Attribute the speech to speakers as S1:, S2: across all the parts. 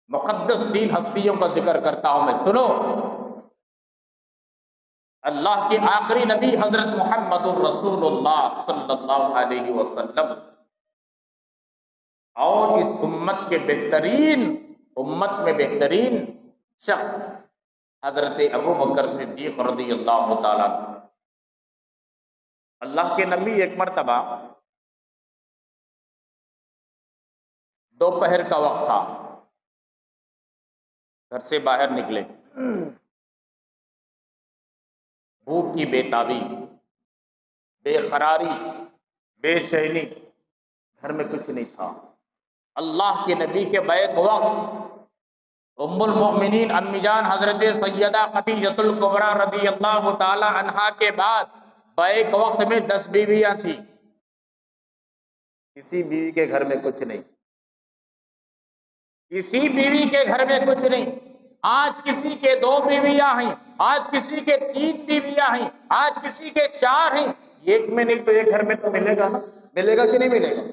S1: مقدس 3 ہستیوں کا ذکر کرتا ہوں میں، سنو۔ اللہ کے آخری نبی حضرت محمد الرسول اللہ صلی اللہ علیہ وسلم، اور اس امت کے امت میں بہترین شخص حضرت ابو بکر صدیق رضی اللہ تعالیٰ عنہ۔ اللہ کے نبی ایک مرتبہ دوپہر کا وقت تھا، گھر سے باہر نکلے، بھوک کی بےتابی، بے قراری، بے چینی، گھر میں کچھ نہیں تھا۔ اللہ کے نبی کے بیک وقت ام المؤمنین امی جان حضرت سیدہ خدیجۃ الکبریٰ رضی اللہ تعالی عنہا کے بعد بیک وقت میں 10 بیویاں تھیں، کسی بیوی کے گھر میں کچھ نہیں، کسی بیوی کے گھر میں کچھ نہیں۔ آج کسی کے 2 بیویاں ہیں، آج کسی کے 3 بیویاں ہیں، آج کسی کے 4 ہیں، ایک میں نہیں تو ایک گھر میں تو ملے گا نا، ملے گا کہ نہیں ملے گا؟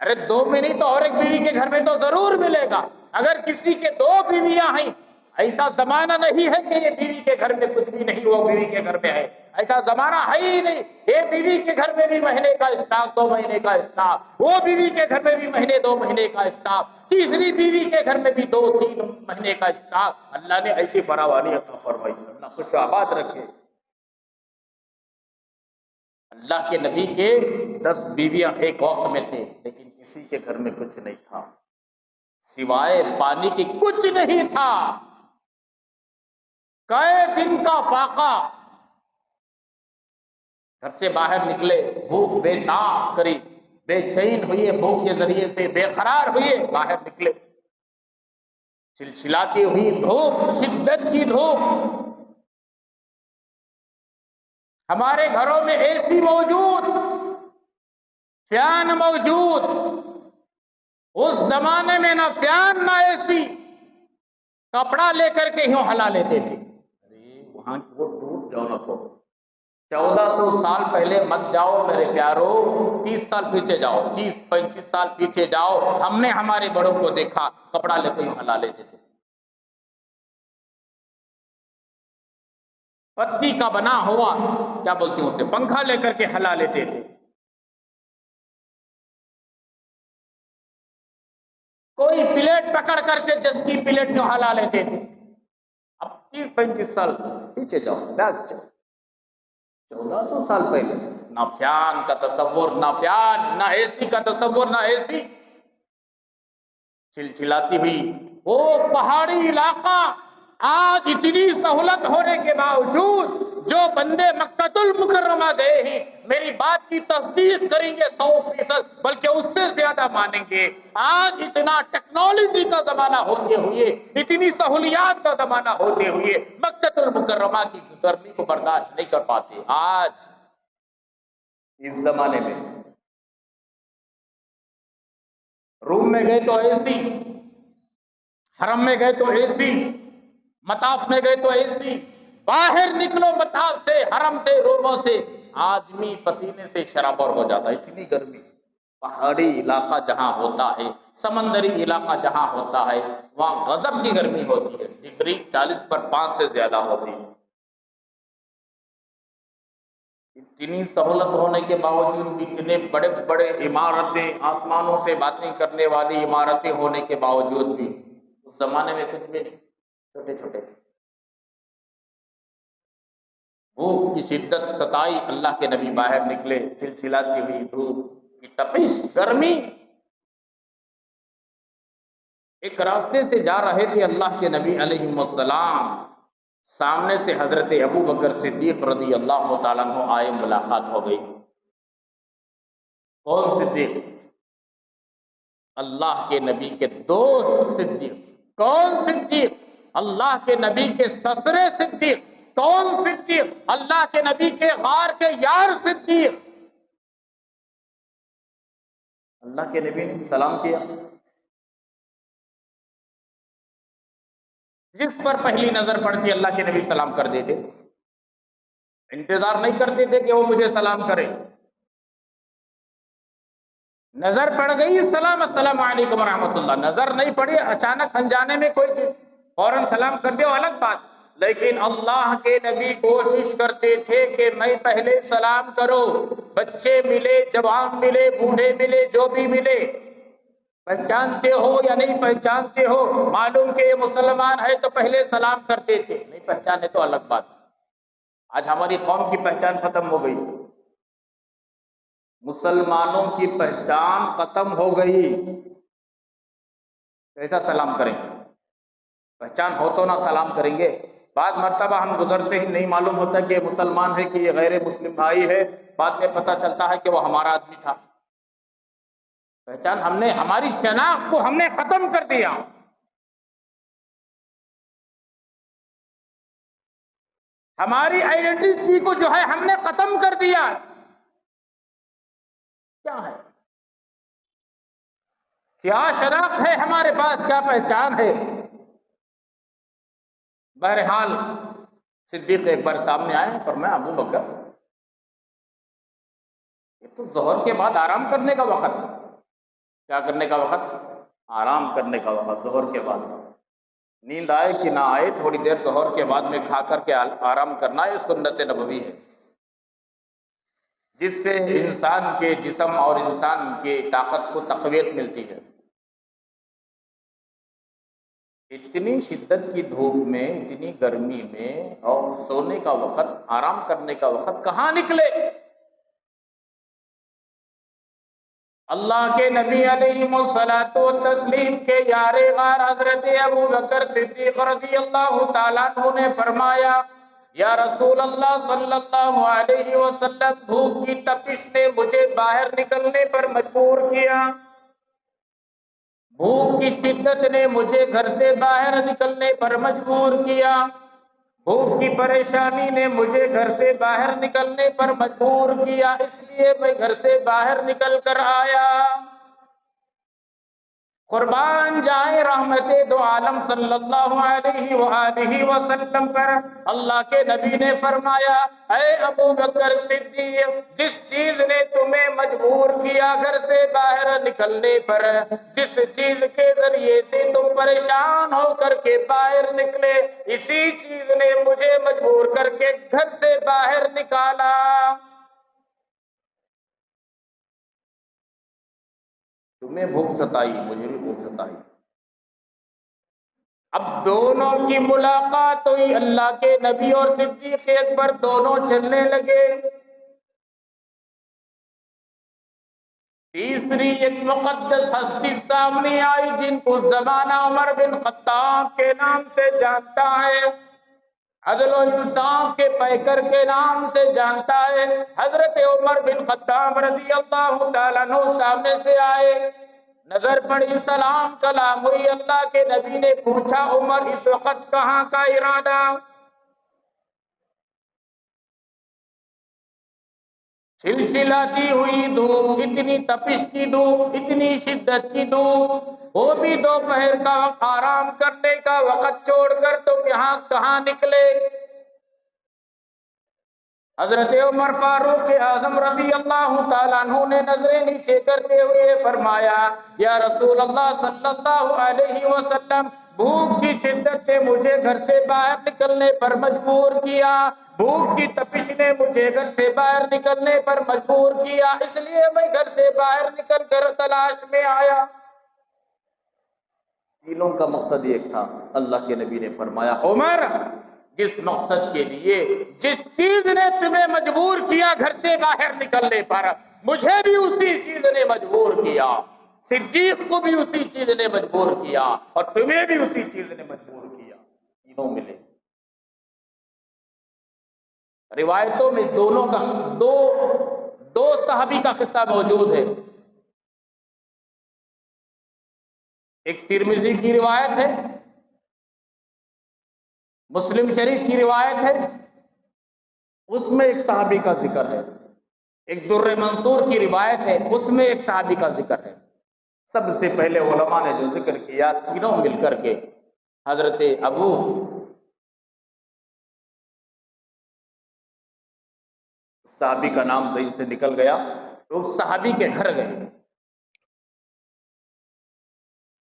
S1: ارے 2 میں نہیں تو اور ایک بیوی کے گھر میں تو ضرور ملے گا۔ اگر کسی کے 2 بیویاں ہیں، ایسا زمانہ نہیں ہے کہ یہ بیوی کے گھر میں کچھ بھی نہیں، وہ بیوی کے گھر میں ہے، ایسا زمانہ ہے ہی نہیں۔ یہ بیوی کے گھر میں بھی مہینے کا اسٹاک، 2 مہینے کا اسٹاک، وہ بیوی کے گھر میں بھی مہینے 2 مہینے کا اسٹاک، تیسری بیوی کے گھر میں بھی 2-3 مہینے کا اسٹاک۔ اللہ نے ایسی فراوانی عطا فرمائی، اللہ خوش آباد رکھے۔ اللہ کے نبی کے 10 بیویاں ایک وقت میں تھے، لیکن کسی کے گھر میں کچھ نہیں تھا، سوائے پانی کی کچھ نہیں تھا۔ کئے دن کا فاقہ، گھر سے باہر نکلے، بھوک بے تاب کری، بے چین ہوئے، بھوک کے ذریعے سے بے قرار ہوئے، باہر نکلے، چلچلاتی ہوئی دھوپ، شدت کی دھوپ۔ ہمارے گھروں میں اے سی موجود، فین موجود، اس زمانے میں نہ فین نہ اے سی، کپڑا لے کر کے یوں ہلا لیتے تھے۔ ارے وہاں وہ ٹوٹ جاؤ نہ کو، 1400 سال پہلے مت جاؤ میرے پیارو، 30 سال پیچھے جاؤ، 30-35 سال پیچھے جاؤ، ہم نے ہمارے بڑوں کو دیکھا کپڑا لے کے یوں ہلا لیتے تھے۔ پتی کا بنا ہوا کیا بولتے ہیں اسے، پنکھا لے کر کے ہلا لیتے تھے۔ کوئی پلیٹ پکڑ کر کے جس کی پلیٹ کو ہلا لیتے تھے۔ اب 30-35 سال پیچھے جاؤ، بیک جاؤ، 1400 سال پہلے نہ فین کا تصور، نہ فین، نہ اے سی کا تصور، نہ اے سی، چلچلاتی ہوئی وہ پہاڑی علاقہ۔ آج اتنی سہولت ہونے کے باوجود جو بندے مکہ المکرمہ گئے ہیں میری بات کی تصدیق کریں گے 100%، بلکہ اس سے زیادہ مانیں گے۔ آج اتنا ٹیکنالوجی کا زمانہ ہوتے ہوئے، اتنی سہولیات کا زمانہ ہوتے ہوئے مکہ المکرمہ کی گرمی کو برداشت نہیں کر پاتے۔ آج اس زمانے میں روم میں گئے تو اے سی، حرم میں گئے تو اے سی، مطاف میں گئے تو اے سی، باہر نکلو مطاف سے، حرم سے، روموں سے، آدمی پسینے سے شرابور ہو جاتا ہے، اتنی گرمی۔ پہاڑی علاقہ جہاں ہوتا ہے، سمندری علاقہ جہاں ہوتا ہے، وہاں غضب کی گرمی ہوتی ہے، ڈگری 40 پر 5 سے زیادہ ہوتی ہے۔ اتنی سہولت ہونے کے باوجود، اتنے بڑے بڑے عمارتیں، آسمانوں سے باتیں کرنے والی عمارتیں ہونے کے باوجود بھی اس زمانے میں کچھ بھی نہیں، چھوٹے چھوٹے۔ بھوک کی شدت ستائی، اللہ کے نبی باہر نکلے، چلچلاتی ہوئی دھوپ کی تپش، گرمی۔ ایک راستے سے جا رہے تھے اللہ کے نبی علیہ السلام، سامنے سے حضرت ابو بکر صدیق رضی اللہ تعالیٰ عنہ آئے، ملاقات ہو گئی۔ کون صدیق؟ اللہ کے نبی کے دوست صدیق۔ کون صدیق؟ اللہ کے نبی کے سسرے صدیق۔ کون صدیق؟ اللہ کے نبی کے غار کے یار صدیق۔ اللہ کے نبی نے سلام کیا، جس پر پہلی نظر پڑتی اللہ کے نبی سلام کر دیتے، انتظار نہیں کرتے تھے کہ وہ مجھے سلام کرے، نظر پڑ گئی سلام السلام علیکم ورحمۃ اللہ، نظر نہیں پڑی اچانک انجانے میں کوئی چیز فوراً سلام کر دیا الگ بات، لیکن اللہ کے نبی کوشش کرتے تھے کہ میں پہلے سلام کرو، بچے ملے، جوان ملے، بوڑھے ملے، جو بھی ملے، پہچانتے ہو یا نہیں پہچانتے ہو، معلوم کہ یہ مسلمان ہے تو پہلے سلام کرتے تھے، نہیں پہچانے تو الگ بات۔ آج ہماری قوم کی پہچان ختم ہو گئی، مسلمانوں کی پہچان ختم ہو گئی، کیسا سلام کریں؟ پہچان ہو تو نہ سلام کریں گے۔ بعض مرتبہ ہم گزرتے ہی نہیں معلوم ہوتا کہ یہ مسلمان ہے کہ یہ غیر مسلم بھائی ہے، بعد میں پتہ چلتا ہے کہ وہ ہمارا آدمی تھا۔ پہچان ہم نے، ہماری شناخت کو ہم نے ختم کر دیا۔ ہماری آئیڈینٹی کو جو ہے ہم نے ختم کر دیا۔ کیا ہے؟ کیا شناخت ہے ہمارے پاس؟ کیا پہچان ہے؟ بہرحال صدیق ایک بار سامنے آئے، فرمایا ابو بکر، یہ تو ظہر کے بعد آرام کرنے کا وقت۔ کیا کرنے کا وقت؟ آرام کرنے کا وقت، ظہر کے بعد۔ نیند آئے کہ نہ آئے، تھوڑی دیر ظہر کے بعد میں کھا کر کے آرام کرنا، یہ سنت نبوی ہے، جس سے انسان کے جسم اور انسان کی طاقت کو تقویت ملتی ہے۔ اتنی شدت کی دھوپ میں، اتنی گرمی میں، اور سونے کا وقت، آرام کرنے کا وقت کہاں نکلے؟ اللہ کے نبی علیہ الصلوۃ والتسلیم کے یار غار حضرت ابو بکر صدیق رضی اللہ تعالیٰ عنہ نے فرمایا، یا رسول اللہ صلی اللہ علیہ وسلم، بھوک کی تپش نے مجھے باہر نکلنے پر مجبور کیا، بھوک کی شدت نے مجھے گھر سے باہر نکلنے پر مجبور کیا، بھوک کی پریشانی نے مجھے گھر سے باہر نکلنے پر مجبور کیا، اس لیے میں گھر سے باہر نکل کر آیا۔ قربان جائیں رحمت دو عالم صلی اللہ علیہ وآلہ وسلم پر، اللہ کے نبی نے فرمایا، اے ابو بکر صدیق، جس چیز نے تمہیں مجبور کیا گھر سے باہر نکلنے پر، جس چیز کے ذریعے سے تم پریشان ہو کر کے باہر نکلے، اسی چیز نے مجھے مجبور کر کے گھر سے باہر نکالا۔ تمہیں بھوک ستائی، مجھے بھی بھوک ستائی۔ اب دونوں کی ملاقات ہوئی، اللہ کے نبی اور صدیق اکبر دونوں چلنے لگے۔ تیسری ایک مقدس ہستی سامنے آئی جن کو زمانہ عمر بن خطاب کے نام سے جانتا ہے، عدل و انصاف کے پیکر کے نام سے جانتا ہے۔ حضرت عمر بن خطاب رضی اللہ تعالیٰ عنہ سامنے سے آئے، نظر پڑی، سلام کلام ہوئی، اللہ کے نبی نے پوچھا، عمر اس وقت کہاں کا ارادہ؟ چلچلاتی ہوئی دھوپ، اتنی تپش کی دھوپ، اتنی شدت کی دھوپ، وہ بھی دوپہر کا آرام کرنے کا وقت چھوڑ کر تم یہاں کہاں نکلے؟ حضرت عمر فاروق اعظم رضی اللہ تعالیٰ عنہ نے نظریں نیچے کرتے ہوئے فرمایا، یا رسول اللہ صلی اللہ علیہ وسلم، بھوک کی شدت نے مجھے گھر سے باہر نکلنے پر مجبور کیا، بھوک کی تپش نے مجھے گھر سے باہر نکلنے پر مجبور کیا، اس لیے میں گھر سے باہر نکل کر تلاش میں آیا۔ تینوں کا مقصد ایک تھا۔ اللہ کے نبی نے فرمایا، عمر، جس مقصد کے لیے، جس چیز نے تمہیں مجبور کیا گھر سے باہر نکلنے پر، مجھے بھی اسی چیز نے مجبور کیا، صدیق کو بھی اسی چیز نے مجبور کیا، اور تمہیں بھی اسی چیز نے مجبور کیا۔ تینوں ملے۔ روایتوں میں دونوں کا دو صحابی کا قصہ موجود ہے۔ ایک ترمذی کی روایت ہے، مسلم شریف کی روایت ہے، اس میں ایک صحابی کا ذکر ہے۔ ایک در منصور کی روایت ہے، اس میں ایک صحابی کا ذکر ہے۔ سب سے پہلے علماء نے جو ذکر کیا، تینوں مل کر کے، حضرت ابو صحابی کا نام ذہن سے نکل گیا، تو صحابی کے گھر گئے،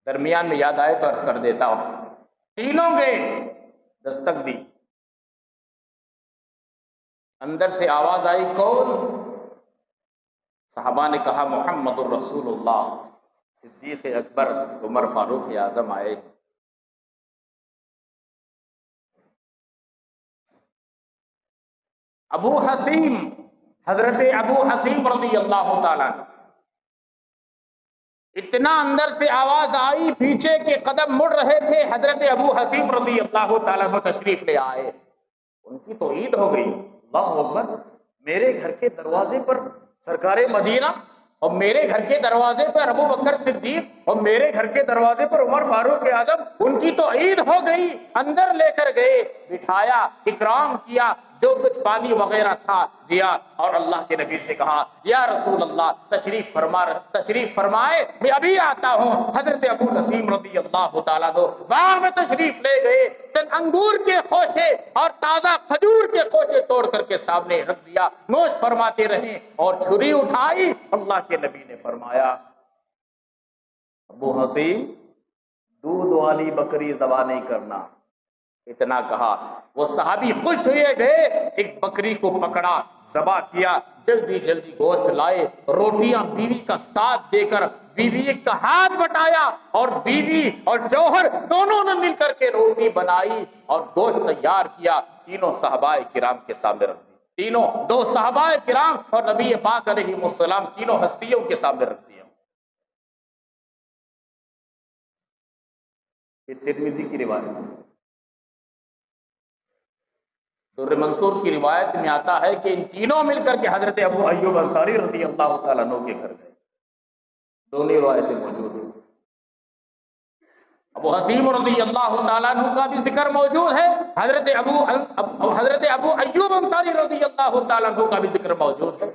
S1: درمیان میں یاد آئے تو عرض کر دیتا ہوں. تینوں گئے، دستک دی، اندر سے آواز آئی کون؟ صحابہ نے کہا محمد الرسول اللہ. صدیق اکبر عمر فاروق اعظم آئے. ابو حسیم، حضرت ابو حسیم رضی اللہ تعالیٰ عنہ، اتنا اندر سے آواز آئی، پیچھے کے قدم مڑ رہے تھے، حضرت ابو حسیم رضی اللہ تعالیٰ عنہ تشریف لے آئے. ان کی تو عید ہو گئی. اللہ اکبر، میرے گھر کے دروازے پر سرکار مدینہ، اور میرے گھر کے دروازے پر ابو بکر صدیق، اور میرے گھر کے دروازے پر عمر فاروق اعظم، ان کی تو عید ہو گئی. اندر لے کر گئے، بٹھایا، اکرام کیا، جو کچھ پانی وغیرہ تھا دیا، اور اللہ کے نبی سے کہا یا رسول اللہ تشریف فرمائے، میں ابھی آتا ہوں. حضرت ابو حسیم رضی اللہ تعالیٰ عنہ باغ میں تشریف لے گئے، چند انگور کے خوشے اور تازہ کھجور کے خوشے توڑ کر کے سامنے رکھ دیا، نوش فرماتے رہے، اور چھری اٹھائی. اللہ کے نبی نے فرمایا ابو حسیم دودھ والی بکری ذبح نہیں کرنا. اتنا کہا، وہ صحابی خوش ہوئے گئے، ایک بکری کو پکڑا، ذبح کیا، جلدی جلدی گوشت لائے، روٹیاں بیوی کا ساتھ دے کر بیوی کا ہاتھ بٹایا، اور بیوی اور شوہر دونوں نے مل کر کے روٹی بنائی اور گوشت تیار کیا. تینوں صحابہ کرام کے سامنے رکھ دی. تینوں، دو صحابہ کرام اور نبی پاک علیہ السلام، تینوں ہستیوں کے سامنے رکھ دیا. یہ ترمذی کی روایت ہے. در منصور کی روایت میں آتا ہے کہ ان تینوں مل کر کے حضرت ابو ایوب انصاری رضی اللہ تعالیٰ عنہ کے گھر گئے. دونوں روایتیں موجود ہیں. ابو حسیم رضی اللہ تعالیٰ عنہ کا بھی ذکر موجود ہے، حضرت ابو ایوب انصاری رضی اللہ تعالیٰ عنہ کا بھی ذکر موجود ہے.